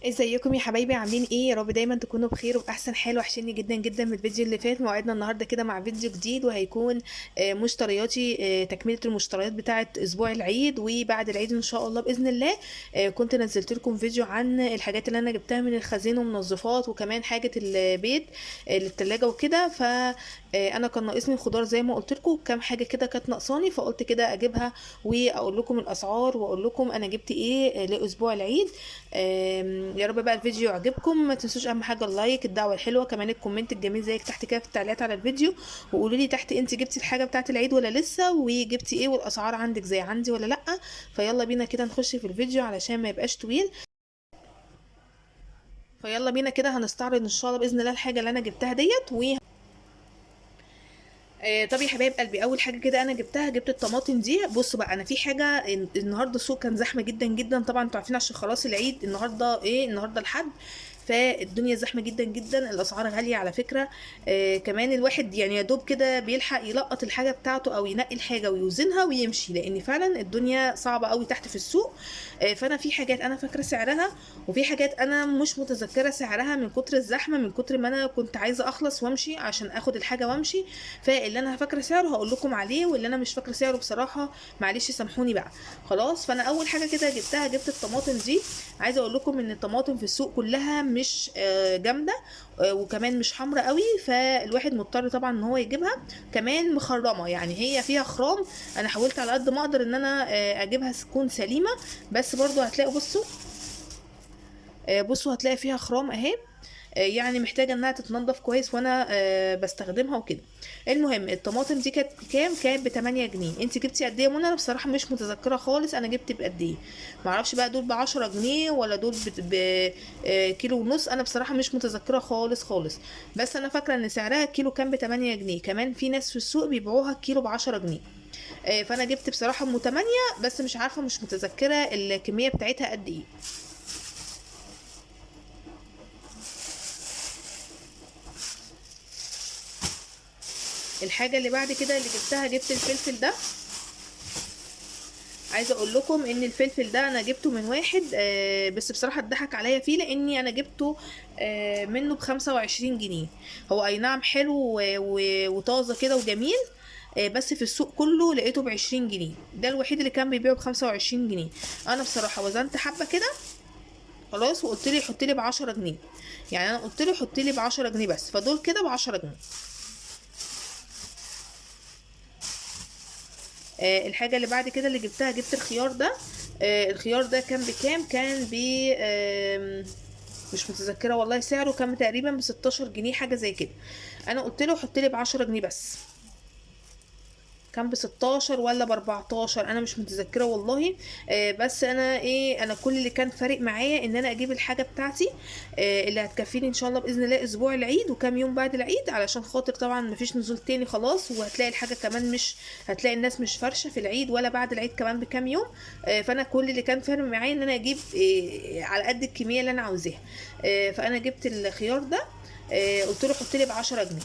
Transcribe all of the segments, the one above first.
ازيكم يا حبايبي؟ عاملين ايه؟ يا رب دايما تكونوا بخير وباحسن حال. وحشني جدا جدا من الفيديو اللي فات. موعدنا النهارده كده مع فيديو جديد، وهيكون مشترياتي، تكمله المشتريات بتاعه اسبوع العيد وبعد العيد ان شاء الله باذن الله. كنت نزلت لكم فيديو عن الحاجات اللي انا جبتها من الخزين ومنظفات، وكمان حاجه البيت للتلاجة وكده. ف انا كان ناقصني الخضار زي ما قلت لكم، كام حاجه كده كانت ناقصاني، فقلت كده اجيبها واقول لكم الاسعار واقول لكم انا جبت ايه لاسبوع العيد. يا رب بقى الفيديو يعجبكم. ما تنسوش اهم حاجه اللايك، الدعوه الحلوه، كمان الكومنت الجميل زيك تحت كده في التعليقات على الفيديو، وقولوا لي تحت انت جبتي الحاجه بتاعه العيد ولا لسه، وجبتي ايه، والاسعار عندك زي عندي ولا لا. فيلا بينا كده نخش في الفيديو علشان ما يبقاش طويل. فيلا بينا كده هنستعرض ان شاء الله باذن الله الحاجه اللي انا جبتها ديت طب يا حبايب قلبي، اول حاجه كده انا جبتها، جبت الطماطم دي. بصوا بقى، انا في حاجه النهارده السوق كان زحمه جدا جدا، طبعا انتوا عارفين عشان خلاص العيد النهارده ايه، النهارده الحد. فالدنيا زحمه جدا جدا، الاسعار غاليه على فكره. كمان الواحد يعني يا دوب كده بيلحق يلقط الحاجه بتاعته او ينقي الحاجه ويوزنها ويمشي، لان فعلا الدنيا صعبه قوي تحت في السوق. فانا في حاجات انا فاكره سعرها، وفي حاجات انا مش متذكره سعرها من كتر الزحمه، من كتر ما انا كنت عايزه اخلص وامشي عشان اخد الحاجه وامشي. فاللي انا فاكره سعره هقول لكم عليه، واللي انا مش فاكره سعره بصراحه معلش سامحوني بقى. خلاص، فانا اول حاجه كده جبتها، جبت الطماطم دي. عايزه اقول لكم ان الطماطم في السوق كلها مش جامده، وكمان مش حمرا قوي، فالواحد مضطر طبعا ان هو يجيبها. كمان مخرمه، يعني هي فيها خرام. انا حاولت على قد ما اقدر ان انا اجيبها تكون سليمه، بس برضو هتلاقوا، بصوا هتلاقي فيها خرام اهي. يعني محتاجه انها تتنضف كويس وانا بستخدمها وكده. المهم الطماطم دي كانت بكام؟ كانت ب 8 جنيه. انت جبتي قد ايه يا منى؟ انا بصراحه مش متذكره خالص انا جبت بقد ايه. معرفش بقى دول ب 10 جنيه ولا دول كيلو ونص، انا بصراحه مش متذكره خالص خالص. بس انا فاكره ان سعرها الكيلو كان ب 8 جنيه، كمان في ناس في السوق بيبيعوها الكيلو ب 10 جنيه. فانا جبت بصراحه ام 8، بس مش عارفه، مش متذكره الكميه بتاعتها قد ايه. الحاجه اللي بعد كده اللي جبتها، جبت الفلفل ده. عايزه اقول لكم ان الفلفل ده انا جبته من واحد، بس بصراحه اتضحك عليا فيه، لاني انا جبته منه ب25 جنيه. هو اي نعم حلو وطازه كده وجميل. بس في السوق كله لقيته ب20 جنيه، ده الوحيد اللي كان بيبيعه ب25 جنيه. انا بصراحه وزنت حبه كده خلاص، وقلت لي حط لي ب10 جنيه. يعني انا قلت له حط لي ب10 جنيه بس، فدول كده ب10 جنيه. الحاجة اللي بعد كده اللي جبتها، جبت الخيار ده. الخيار ده كان بكام؟ كان ب مش متذكرة والله سعره، كان تقريبا ب16 جنيه حاجة زي كده. انا قلت له حط لي ب10 جنيه بس. كان ب16 ولا ب14، انا مش متذكره والله. بس انا ايه، انا كل اللي كان فارق معايا ان انا اجيب الحاجه بتاعتي اللي هتكفيني ان شاء الله باذن الله اسبوع العيد وكام يوم بعد العيد، علشان خاطر طبعا مفيش نزول تاني خلاص، وهتلاقي الحاجه كمان مش هتلاقي الناس مش فرشه في العيد ولا بعد العيد كمان بكام يوم. فانا كل اللي كان فارق معايا ان انا اجيب على قد الكميه اللي انا عاوزاها. فانا جبت الخيار ده. قلت له حط لي ب10 جنيه.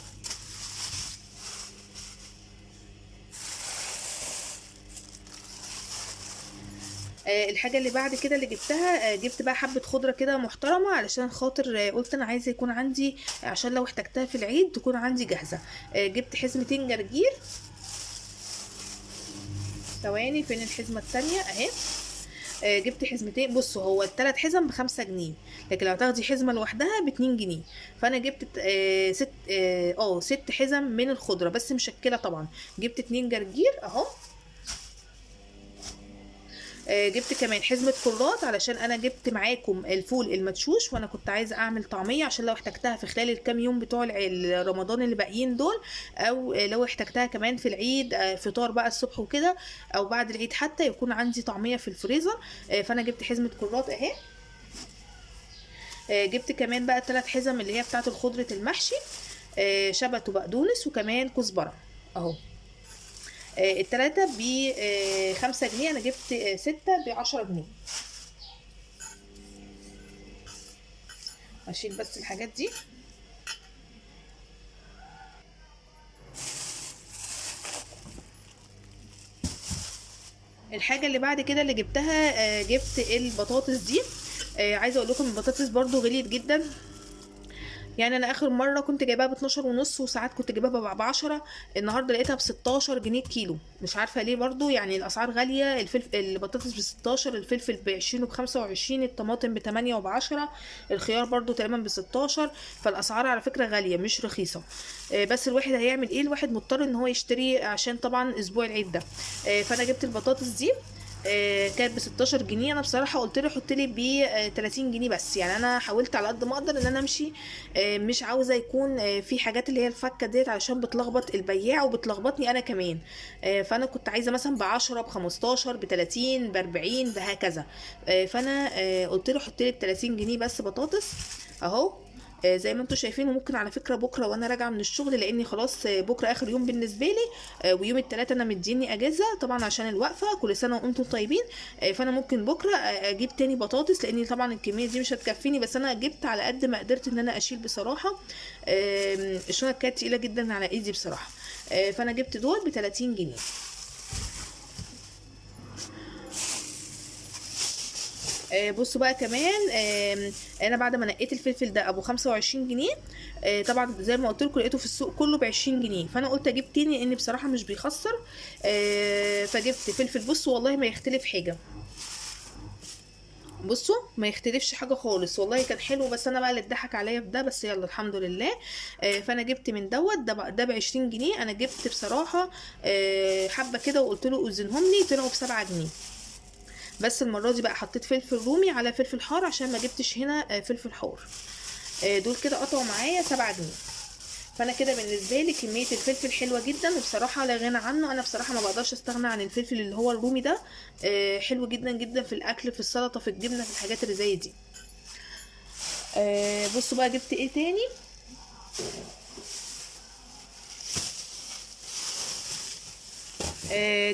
الحاجة اللي بعد كده اللي جبتها، جبت بقى حبة خضرة كده محترمة، علشان خاطر قلت انا عايزة يكون عندي عشان لو احتجتها في العيد تكون عندي جاهزة. جبت حزمتين جرجير. ثواني، فين الحزمة التانية اهي. جبت حزمتين. بصوا هو التلات حزم ب5 جنيه، لكن لو تاخدي حزمة لوحدها ب2 جنيه. فانا جبت ست حزم من الخضرة بس مشكلة طبعا. جبت 2 جرجير اهو. جبت كمان حزمة كرات، علشان انا جبت معاكم الفول المدشوش، وانا كنت عايزة اعمل طعمية عشان لو احتجتها في خلال الكام يوم بتوع رمضان اللي باقيين دول، او لو احتجتها كمان في العيد فطار بقى الصبح وكده، او بعد العيد حتى يكون عندي طعمية في الفريزر. فانا جبت حزمة كرات اهي. جبت كمان بقى 3 حزم اللي هي بتاعة الخضرة المحشي، شبت وبقدونس وكمان كزبرة اهو. التلاتة ب5 جنيه، انا جبت 6 ب10 جنيه. اشيل بس الحاجات دي. الحاجة اللي بعد كده اللي جبتها، جبت البطاطس دي. عايزه اقول لكم البطاطس برضو غليت جدا. يعني انا اخر مره كنت جايباها ب 12 ونص، وساعات كنت جايباها ب 10. النهارده لقيتها ب 16 جنيه الكيلو، مش عارفه ليه برضو، يعني الاسعار غاليه. الفلفل البطاطس ب 16، الفلفل ب 20 وب 25، الطماطم ب 8 وب 10، الخيار برضو تقريبا ب 16. فالاسعار على فكره غاليه مش رخيصه. بس الواحد هيعمل ايه؟ الواحد مضطر ان هو يشتري عشان طبعا اسبوع العيد ده. فانا جبت البطاطس دي، كانت ب 16 جنيه. انا بصراحه قلت له حط لي ب 30 جنيه بس، يعني انا حاولت على قد ما اقدر ان انا امشي. مش عاوزه يكون في حاجات اللي هي الفكه ديت، علشان بتلخبط البياع وبتلخبطني انا كمان. فانا كنت عايزه مثلا ب 10، ب 15، ب 30، ب 40، بهكذا. فانا قلت له حط لي ب 30 جنيه بس بطاطس اهو. زي ما انتم شايفين. وممكن على فكره بكره وانا راجعه من الشغل، لاني خلاص بكره اخر يوم بالنسبه لي. ويوم الثلاث انا مديني اجازه طبعا عشان الوقفه. كل سنه وانتم طيبين. فانا ممكن بكره اجيب تاني بطاطس، لاني طبعا الكميه دي مش هتكفيني، بس انا جبت على قد ما قدرت ان انا اشيل بصراحه. الشنط كانت تقيله جدا على ايدي بصراحه. فانا جبت دول ب 30 جنيه. بصوا بقى كمان. انا بعد ما نقيت الفلفل ده ابو 25 جنيه. طبعا زي ما قلت لكم لقيته في السوق كله ب 20 جنيه، فانا قلت اجيب تاني لان بصراحه مش بيخسر. فجبت فلفل. بصوا والله ما يختلف حاجه. بصوا ما يختلفش حاجه خالص، والله كان حلو. بس انا بقى اللي اتضحك عليا في ده، بس يلا الحمد لله. فانا جبت من دوت ده ب 20 جنيه. انا جبت بصراحه حبه كده، وقلت له اوزنهم لي، طلعوا ب 7 جنيه. بس المره دي بقى حطيت فلفل رومي على فلفل حار، عشان ما جبتش هنا فلفل حار. دول كده قطعوا معايا 7 جنيه. فانا كده بالنسبه لي كميه الفلفل حلوه جدا، وبصراحه لا غنى عنه. انا بصراحه ما بقدرش استغنى عن الفلفل اللي هو الرومي ده. حلو جدا جدا في الاكل، في السلطه، في الجبنه، في الحاجات اللي زي دي. بصوا بقى جبت ايه تاني.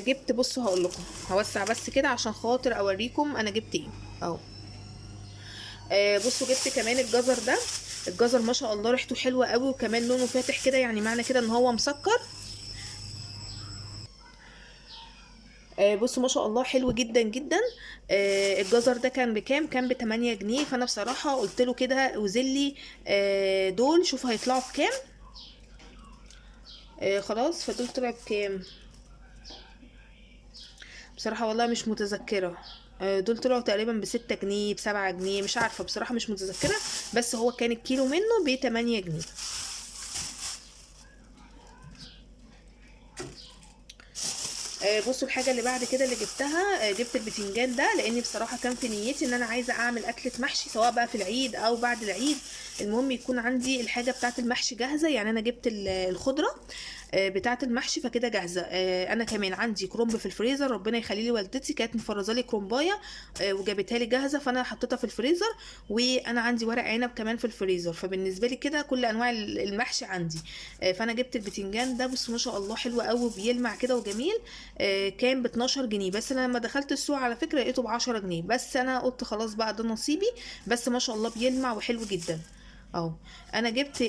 جبت. بصوا هقول لكم، هوسع بس كده عشان خاطر اوريكم انا جبت ايه اهو. بصوا جبت كمان الجزر ده. الجزر ما شاء الله ريحته حلوه قوي، وكمان لونه فاتح كده، يعني معنى كده ان هو مسكر. بصوا ما شاء الله حلو جدا جدا. الجزر ده كان بكام؟ كان ب 8 جنيه. فانا بصراحه قلت له كده وزلي دول، شوف هيطلعوا بكام. خلاص، فدول طلعوا بكام؟ بصراحه والله مش متذكره. دول طلعوا تقريبا ب 6 جنيه، ب 7 جنيه، مش عارفه بصراحه، مش متذكره. بس هو كان الكيلو منه ب 8 جنيه. بصوا الحاجه اللي بعد كده اللي جبتها، جبت البتنجان ده، لاني بصراحه كان في نيتي ان انا عايزه اعمل اكله محشي، سواء بقى في العيد او بعد العيد. المهم يكون عندي الحاجه بتاعه المحشي جاهزه. يعني انا جبت الخضره بتاعه المحشي، فكده جاهزه. انا كمان عندي كرنب في الفريزر، ربنا يخلي لي والدتي كانت مفرزه لي كرنبايه وجابتها لي جاهزه، فانا حطيتها في الفريزر. وانا عندي ورق عنب كمان في الفريزر، فبالنسبه لي كده كل انواع المحشي عندي. فانا جبت البتنجان ده. بصوا ما شاء الله حلو قوي، بيلمع كده وجميل. كان ب 12 جنيه. بس انا لما دخلت السوق على فكره لقيته ب 10 جنيه، بس انا قلت خلاص بقى ده نصيبي. بس ما شاء الله بيلمع وحلو جدا اهو. انا جبت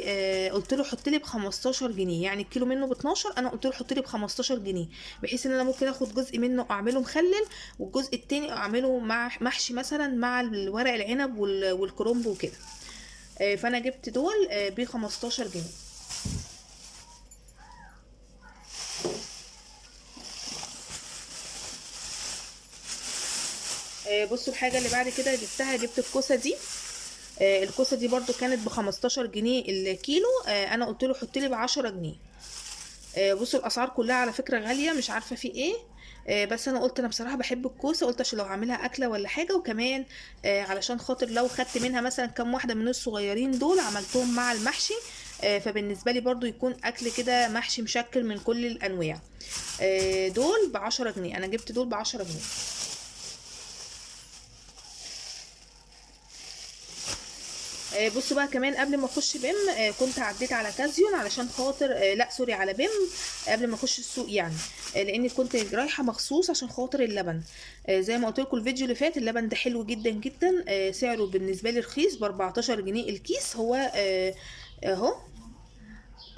قلت له حط لي ب 15 جنيه، يعني الكيلو منه ب 12، انا قلت له حط لي ب 15 جنيه، بحيث ان انا ممكن اخد جزء منه اعمله مخلل، والجزء التاني اعمله مع محشي مثلا مع الورق العنب والكرنب وكده. فانا جبت دول ب 15 جنيه. بصوا الحاجه اللي بعد كده جبتها، جبت الكوسه دي. الكوسه دي برضو كانت ب 15 جنيه الكيلو. انا قلت له حط لي ب 10 جنيه. بصوا الاسعار كلها على فكره غاليه، مش عارفه في ايه. بس انا قلت انا بصراحه بحب الكوسه، قلت عشان لو هعملها اكله ولا حاجه، وكمان علشان خاطر لو خدت منها مثلا كام واحده من الصغيرين دول عملتهم مع المحشي. فبالنسبه لي برضو يكون اكل كده محشي مشكل من كل الانواع. دول ب 10 جنيه. انا جبت دول ب 10 جنيه. بصوا بقى كمان قبل ما اخش بيم، كنت عديت على كازيون علشان خاطر لا سوري، على بيم. قبل ما اخش السوق يعني. لاني كنت رايحه مخصوص عشان خاطر اللبن. زي ما قلت لكم الفيديو اللي فات، اللبن ده حلو جدا جدا. سعره بالنسبه لي رخيص، ب 14 جنيه الكيس. هو اهو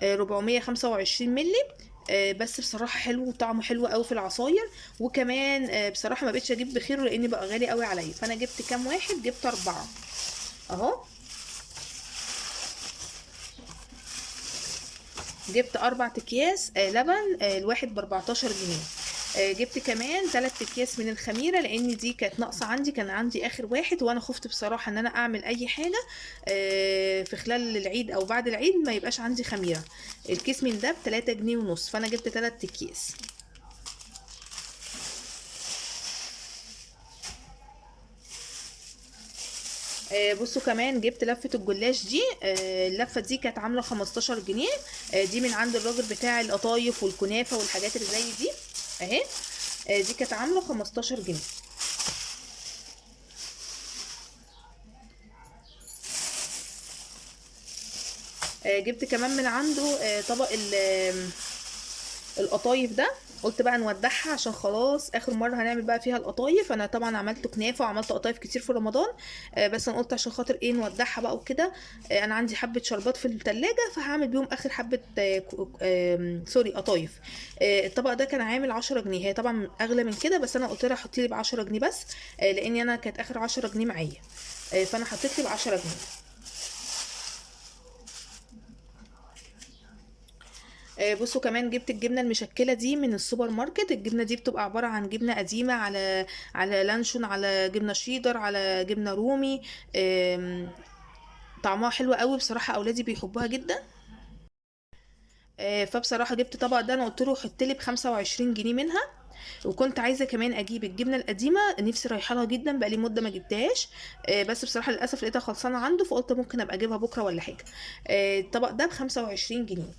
425 مللي. بس بصراحه حلو وطعمه حلو قوي في العصاير. وكمان بصراحه ما بقتش اجيب بخير لان بقى غالي قوي عليا، فانا جبت كام واحد، جبت 4 اهو. جبت 4 اكياس لبن، الواحد ب14 جنيه. جبت كمان 3 اكياس من الخميره لان دي كانت ناقصه عندي، كان عندي اخر واحد، وانا خفت بصراحه ان انا اعمل اي حاجه في خلال العيد او بعد العيد ما يبقاش عندي خميره. الكيس من ده ب3 جنيه ونص، فانا جبت 3 اكياس. بصوا كمان جبت لفة الجلاش دي، اللفة دي كانت عاملة 15 جنيه. دي من عند الراجل بتاع القطايف والكنافة والحاجات اللي زي دي اهي. دي كانت عاملة 15 جنيه. جبت كمان من عنده طبق القطايف ده. قلت بقى نودعها عشان خلاص اخر مره هنعمل بقى فيها القطايف. انا طبعا عملت كنافه وعملت قطايف كتير في رمضان، بس انا قلت عشان خاطر ايه نودعها بقى وكده. انا عندي حبه شربات في التلاجة فهعمل بيهم اخر حبه سوري قطايف. الطبق ده كان عامل 10 جنيه، هي طبعا اغلى من كده بس انا قلت لها حطي لي ب10 جنيه بس، لاني انا كانت اخر 10 جنيه معايا، فانا حطيت لي ب10 جنيه. بصوا كمان جبت الجبنه المشكله دي من السوبر ماركت. الجبنه دي بتبقى عباره عن جبنه قديمه على لانشون، على جبنه شيدر، على جبنه رومي. آم، طعمها حلو قوي بصراحه، اولادي بيحبوها جدا. فبصراحه جبت طبق ده، انا قلت له حط لي ب25 جنيه منها. وكنت عايزه كمان اجيب الجبنه القديمه، نفسي رايحه لها جدا بقالي مده ما جبتهاش. بس بصراحه للاسف لقيتها خلصانه عنده، فقلت ممكن ابقى اجيبها بكره ولا حاجه. الطبق ده ب25 جنيه.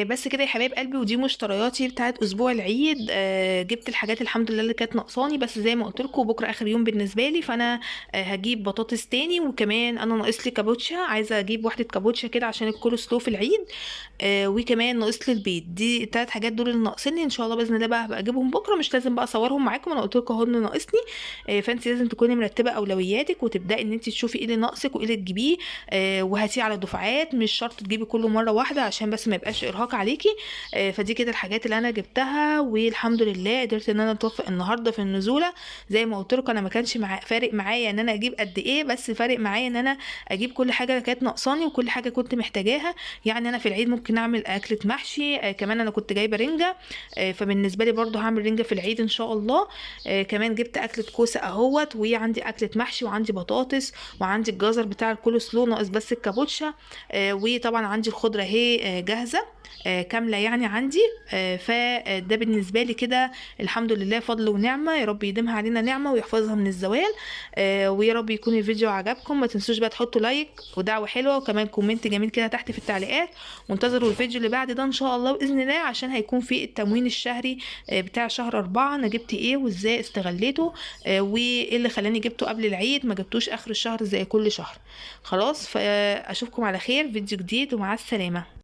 بس كده يا حبايب قلبي، ودي مشترياتي بتاعت اسبوع العيد. جبت الحاجات الحمد لله اللي كانت ناقصاني، بس زي ما قلت لكم بكره اخر يوم بالنسبه لي، فانا هجيب بطاطس تاني، وكمان انا ناقص لي كابوتشا، عايزه اجيب واحده كابوتشا كده عشان الكول سلو في العيد. وكمان ناقص لي البيض. دي التلات حاجات دول اللي ناقصيني، ان شاء الله باذن الله بقى هبقى اجيبهم بكره، مش لازم بقى اصورهم معاكم، انا قلت لكم اهو اللي ناقصني. فانت لازم تكوني مرتبه اولوياتك وتبداي ان انت تشوفي ايه اللي ناقصك وايه اللي تجيبيه. وهاتيه على دفعات، مش شرط تجيبي كله مره واحده عشان بس ما يبقاش ارهاق عليكي. فدي كده الحاجات اللي انا جبتها، والحمد لله قدرت ان انا اتوفق النهارده في النزوله. زي ما قلت لكم انا ما كانش فارق معايا ان انا اجيب قد ايه، بس فارق معايا ان انا اجيب كل حاجه اللي كانت ناقصاني وكل حاجه كنت محتاجاها. يعني انا في العيد ممكن اعمل اكله محشي، كمان انا كنت جايبه رنجه، فبالنسبه لي برضو هعمل رنجه في العيد ان شاء الله. كمان جبت اكله كوسه اهوت، وعندي اكله محشي، وعندي بطاطس، وعندي الجزر بتاع الكول سلو ناقص بس الكابوتشا. وطبعا عندي الخضره اهي جاهزه كامله يعني عندي. فده بالنسبه لي كده الحمد لله فضل ونعمه، يا رب يديمها علينا نعمه ويحفظها من الزوال. ويا رب يكون الفيديو عجبكم، ما تنسوش بقى تحطوا لايك ودعوه حلوه وكمان كومنت جميل كده تحت في التعليقات. وانتظروا الفيديو اللي بعد ده ان شاء الله باذن الله، عشان هيكون في التموين الشهري بتاع شهر 4، انا جبت ايه وازاي استغليته، وايه اللي خلاني جبته قبل العيد ما جبتوش اخر الشهر زي كل شهر. خلاص، فاشوفكم على خير فيديو جديد، ومع السلامه.